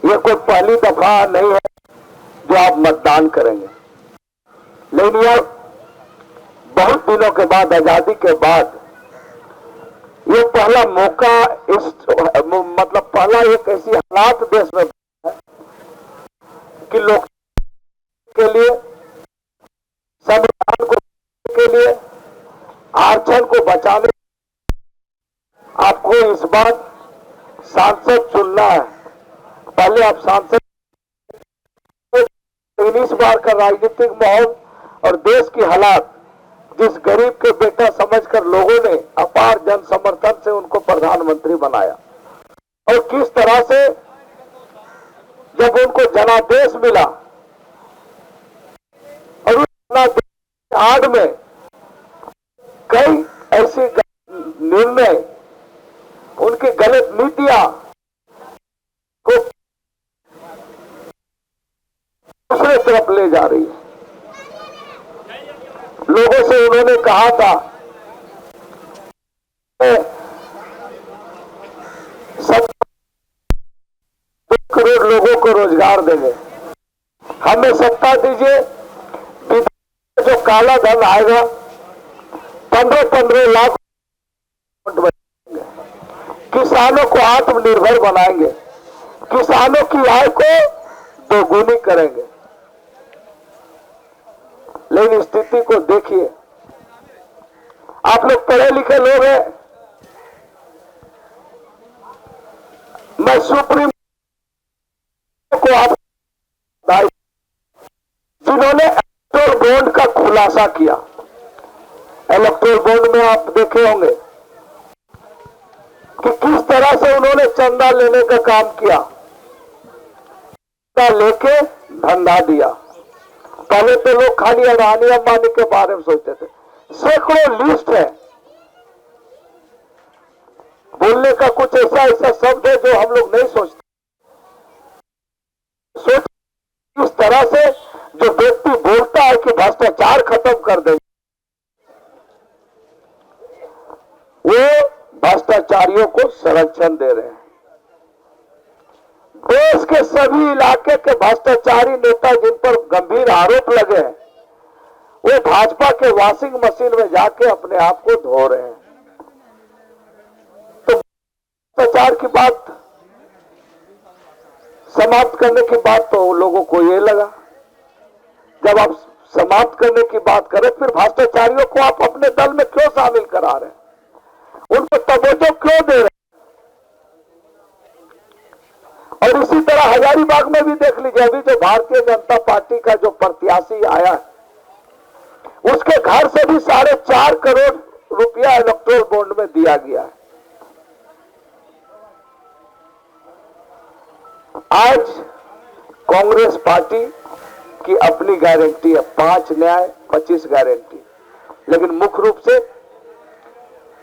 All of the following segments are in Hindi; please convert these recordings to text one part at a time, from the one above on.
ये कोई पहली दफा नहीं है जो आप मतदान करेंगे, लेकिन यह बहुत दिनों के बाद, आजादी के बाद, ये पहला मौका, इस मतलब पहला एक ऐसी हालात देश में है कि लोग के लिए, संविधान को के लिए, आरक्षण को बचाने आपको इस बार सांसद चुनना है। पहले आप सांसद, इस बार का राजनीतिक माहौल और देश की हालात, जिस गरीब के बेटा समझकर लोगों ने अपार जन समर्थन से उनको प्रधानमंत्री बनाया, और किस तरह से जब उनको जनादेश मिला और उस जनादेश आड़ में कई ऐसे निर्णय, उनकी गलत नीतियां को दूसरे तरफ ले जा रही है। लोगों से उन्होंने कहा था 2 करोड़ लोगों को रोजगार देंगे, हमें सत्ता दीजिए, जो काला धन आएगा 15-15 लाख बनेंगे, किसानों को आत्मनिर्भर बनाएंगे, किसानों की आय को दोगुनी करेंगे। लेकिन स्थिति को देखिए, आप लोग पढ़े लिखे लोग हैं, मैं सुप्रीम को आप जिन्होंने इलेक्टोरल बॉन्ड का खुलासा किया, इलेक्टोरल बॉन्ड में आप देखे होंगे कि किस तरह से उन्होंने चंदा लेने का काम किया, चंदा लेके धंधा दिया। पहले तो लोग खाली अडानी अंबानी के बारे में सोचते थे, सैकड़ों लिस्ट है, बोलने का कुछ ऐसा ऐसा शब्द है जो हम लोग नहीं सोचते। सोच इस तरह से जो व्यक्ति बोलता है कि भ्रष्टाचार खत्म कर देंगे, वो भ्रष्टाचारियों को संरक्षण दे रहे हैं। देश के सभी इलाके के भ्रष्टाचारी नेता जिन पर गंभीर आरोप लगे हैं, वो भाजपा के वॉशिंग मशीन में जाके अपने आप को धो रहे हैं। तो भ्रष्टाचार की बात समाप्त करने की बात तो लोगों को ये लगा, जब आप समाप्त करने की बात करें, फिर भ्रष्टाचारियों को आप अपने दल में क्यों शामिल करा रहे हैं, उनको तवज्जो क्यों दे रहे हैं? और इसी तरह हजारीबाग में भी देख लीजिए, अभी जो भारतीय जनता पार्टी का जो प्रत्याशी आया है, उसके घर से भी 4.5 करोड़ रुपया इलेक्टोरल बॉन्ड में दिया गया है। आज कांग्रेस पार्टी की अपनी गारंटी है, 5 न्याय 25 गारंटी, लेकिन मुख्य रूप से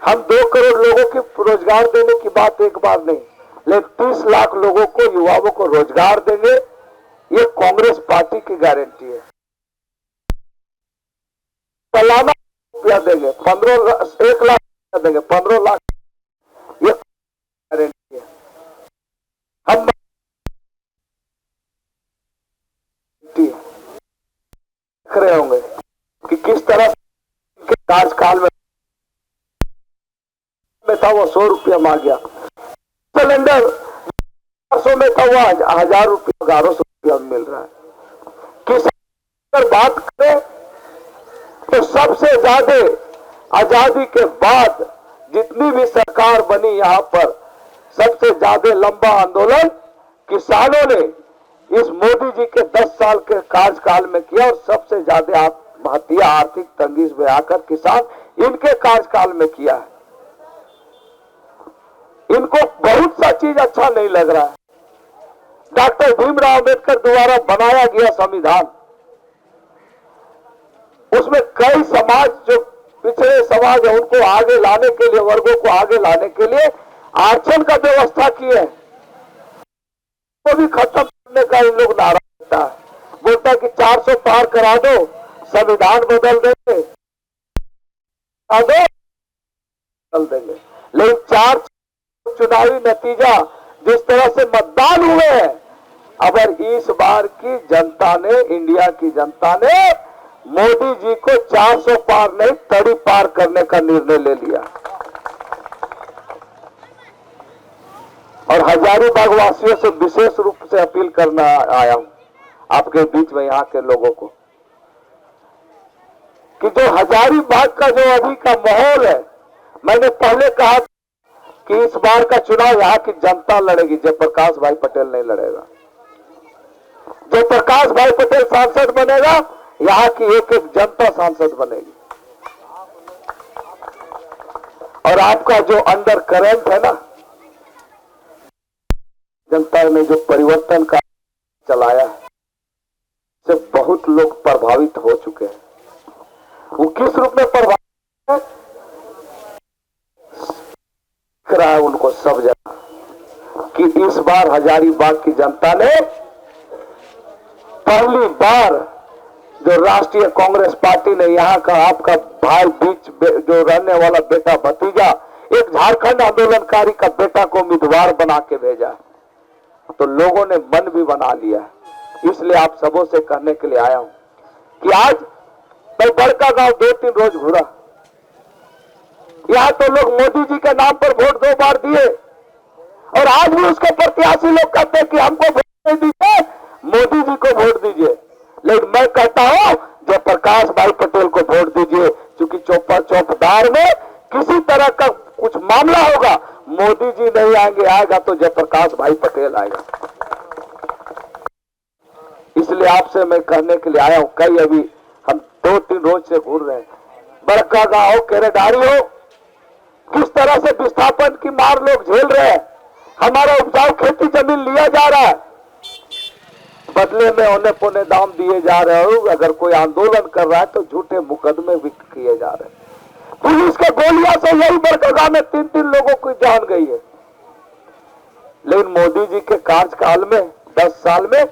हम 2 करोड़ लोगों की रोजगार देने की बात एक बार नहीं, लेकिन 30 लाख लोगों को, युवाओं को रोजगार देंगे, ये कांग्रेस पार्टी की गारंटी है। सालाना रुपया देंगे, 1 लाख देंगे, 15 लाख, ये गारंटी है। हम देख रहे होंगे कि किस तरह के कार्यकाल में था वो 100 रुपया मांग गया, सिलेंडर 400 में था वो 1000 रुपया 1100 रुपया मिल रहा है। किसान बात करें तो सबसे ज्यादा आजादी के बाद जितनी भी सरकार बनी, यहां पर सबसे ज्यादा लंबा आंदोलन किसानों ने इस मोदी जी के 10 साल के कार्यकाल में किया, और सबसे ज्यादा आत्महत्या, आर्थिक तंगी में आकर किसान इनके कार्यकाल में किया है। इनको बहुत सा चीज अच्छा नहीं लग रहा है। डॉक्टर भीमराव अंबेडकर द्वारा बनाया गया संविधान, उसमें कई समाज, जो पिछड़े समाज है, उनको आगे लाने के लिए, वर्गों को आगे लाने के लिए आरक्षण का व्यवस्था की है, तो भी खत्म करने का इन लोग नारा देता है। बोलता है कि 400 पार करा दो, संविधान बदल देंगे, बदल देंगे। लेकिन 4 चुनावी नतीजा जिस तरह से मतदान हुए हैं, अगर इस बार की जनता ने, इंडिया की जनता ने मोदी जी को 400 पार नहीं तड़ी पार करने का निर्णय ले लिया। और हजारीबाग वासियों से विशेष रूप से अपील करना आया हूं आपके बीच में, यहां के लोगों को, कि जो हजारीबाग का जो अभी का माहौल है, मैंने पहले कहा कि इस बार का चुनाव यहां की जनता लड़ेगी, जयप्रकाश भाई पटेल नहीं लड़ेगा। जयप्रकाश भाई पटेल सांसद बनेगा, यहां की एक एक जनता सांसद बनेगी। और आपका जो अंडर करंट है ना, जनता ने जो परिवर्तन का चलाया है, से बहुत लोग प्रभावित हो चुके हैं। वो किस रूप में प्रभावित है, दिख रहा है उनको सब जगह कि इस बार हजारीबाग की जनता ने पहली बार जो राष्ट्रीय कांग्रेस पार्टी ने यहाँ का आपका भाई बीच जो रहने वाला बेटा भतीजा एक झारखंड आंदोलनकारी का बेटा को उम्मीदवार बना के भेजा, तो लोगों ने मन भी बना लिया। इसलिए आप सबों से कहने के लिए आया हूं कि आज मैं बड़का गांव 2-3 रोज घूरा, यहां तो लोग मोदी जी के नाम पर वोट 2 बार दिए और आज भी उसके प्रत्याशी लोग कहते हैं कि हमको वोट नहीं दीजिए, मोदी जी को वोट दीजिए। लेकिन मैं कहता हूं जयप्रकाश भाई पटेल को वोट दीजिए, क्योंकि चौकीदार में किसी तरह का कुछ मामला होगा, मोदी जी नहीं आएंगे, आएगा तो जयप्रकाश भाई पटेल आएगा। इसलिए आपसे मैं कहने के लिए आया हूं, कई अभी हम 2-3 रोज से घूर रहे हैं, बड़का गांव हो, केरेडारी हो, किस तरह से विस्थापन की मार लोग झेल रहे हैं। हमारा उपजाऊ खेती जमीन लिया जा रहा है, बदले में औने पौने दाम दिए जा रहे हो। अगर कोई आंदोलन कर रहा है तो झूठे मुकदमे भी किए जा रहे हैं। पुलिस के गोलियां से यही बड़का में 3-3 लोगों की जान गई है। लेकिन मोदी जी के कार्यकाल में 10 साल में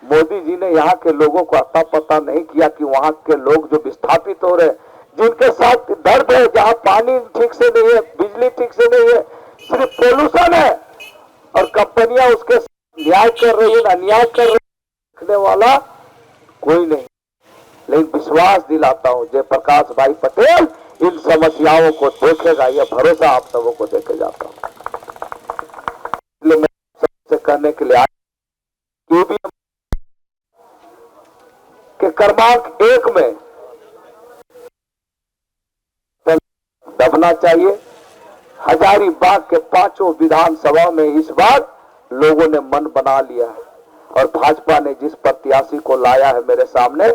मोदी जी ने यहाँ के लोगों को अता पता नहीं किया कि वहां के लोग जो विस्थापित हो रहे हैं, जिनके साथ दर्द है, जहां पानी ठीक से नहीं है, बिजली ठीक से नहीं है, सिर्फ पोल्यूशन है और कंपनियां उसके न्याय कर रही है, अन्याय कर रही है, देखने वाला कोई नहीं। लेकिन विश्वास दिलाता हूं जयप्रकाश भाई पटेल इन समस्याओं को देखेगा, यह भरोसा आप सबों को देके जाता हूं। इसलिए मैं सबसे कहने के लिए ईवीएम के क्रमांक 1 में दबना चाहिए। हजारीबाग के 5 विधानसभा में इस बार लोगों ने मन बना लिया है और भाजपा ने जिस प्रत्याशी को लाया है मेरे सामने,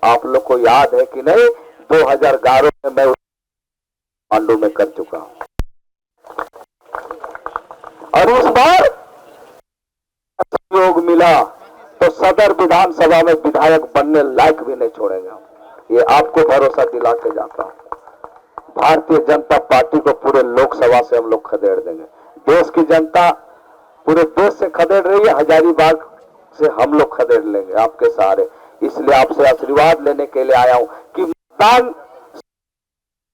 आप लोग को याद है कि नहीं, 2011 में मैं पांडु में कर चुका हूं और इस बार सहयोग मिला तो सदर विधानसभा में विधायक बनने लायक भी नहीं छोड़ेंगे। ये आपको भरोसा दिला के जाता हूं। भारतीय जनता पार्टी को पूरे लोकसभा से हम लोग खदेड़ देंगे। देश की जनता पूरे देश से खदेड़ रही है, हजारीबाग से हम लोग खदेड़ लेंगे आपके सहारे। इसलिए आपसे आशीर्वाद लेने के लिए आया हूं कि मतदान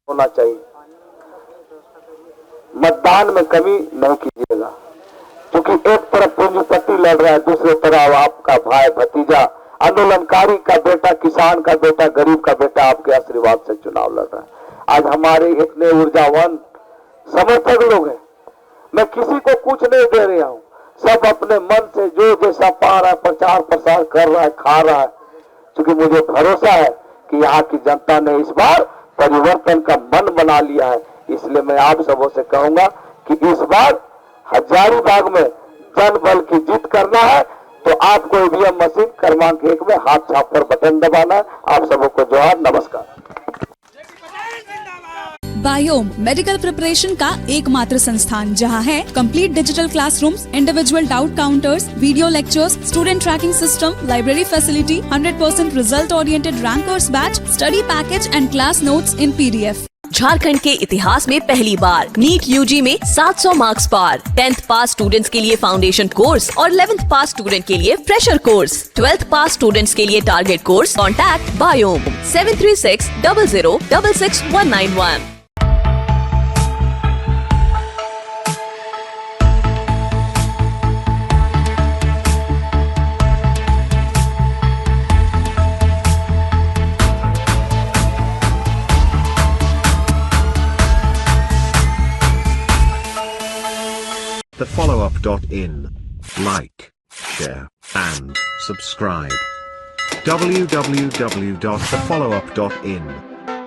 होना चाहिए, मतदान में कमी नहीं कीजिएगा, क्योंकि एक तरफ पूंजीपति लड़ रहा है, दूसरी तरफ आपका भाई भतीजा आंदोलनकारी का बेटा, किसान का बेटा, गरीब का बेटा आपके आशीर्वाद से चुनाव लड़ रहा है। आज हमारे इतने ऊर्जावान समर्थक लोग हैं, मैं किसी को कुछ नहीं दे रहा हूं, सब अपने मन से जो जैसा पा रहा है प्रचार प्रसार कर रहा है, खा रहा है, क्योंकि मुझे भरोसा है कि यहाँ की जनता ने इस बार परिवर्तन का मन बना लिया है। इसलिए मैं आप सबों से कहूंगा कि इस बार हजारीबाग में जनबल की जीत करना है तो आपको ईवीएम मशीन क्रमांक 1 में हाथ छाप कर बटन दबाना है। आप सबों को जोहार, नमस्कार। बायोम मेडिकल प्रिपरेशन का एकमात्र संस्थान जहां है complete digital classrooms, individual doubt counters, video lectures, student tracking system, library facility, 100% result oriented rankers batch, study package and class notes in PDF। Jharkhand के इतिहास में पहली बार नीट यूजी में 700 मार्क्स पार। 10th पास स्टूडेंट्स के लिए फाउंडेशन कोर्स और 11th पास स्टूडेंट के लिए फ्रेशर कोर्स। 12th पास स्टूडेंट्स के लिए target course. Contact biome 736 00 66 191। thefollowup.in. Like, share, and subscribe. www.thefollowup.in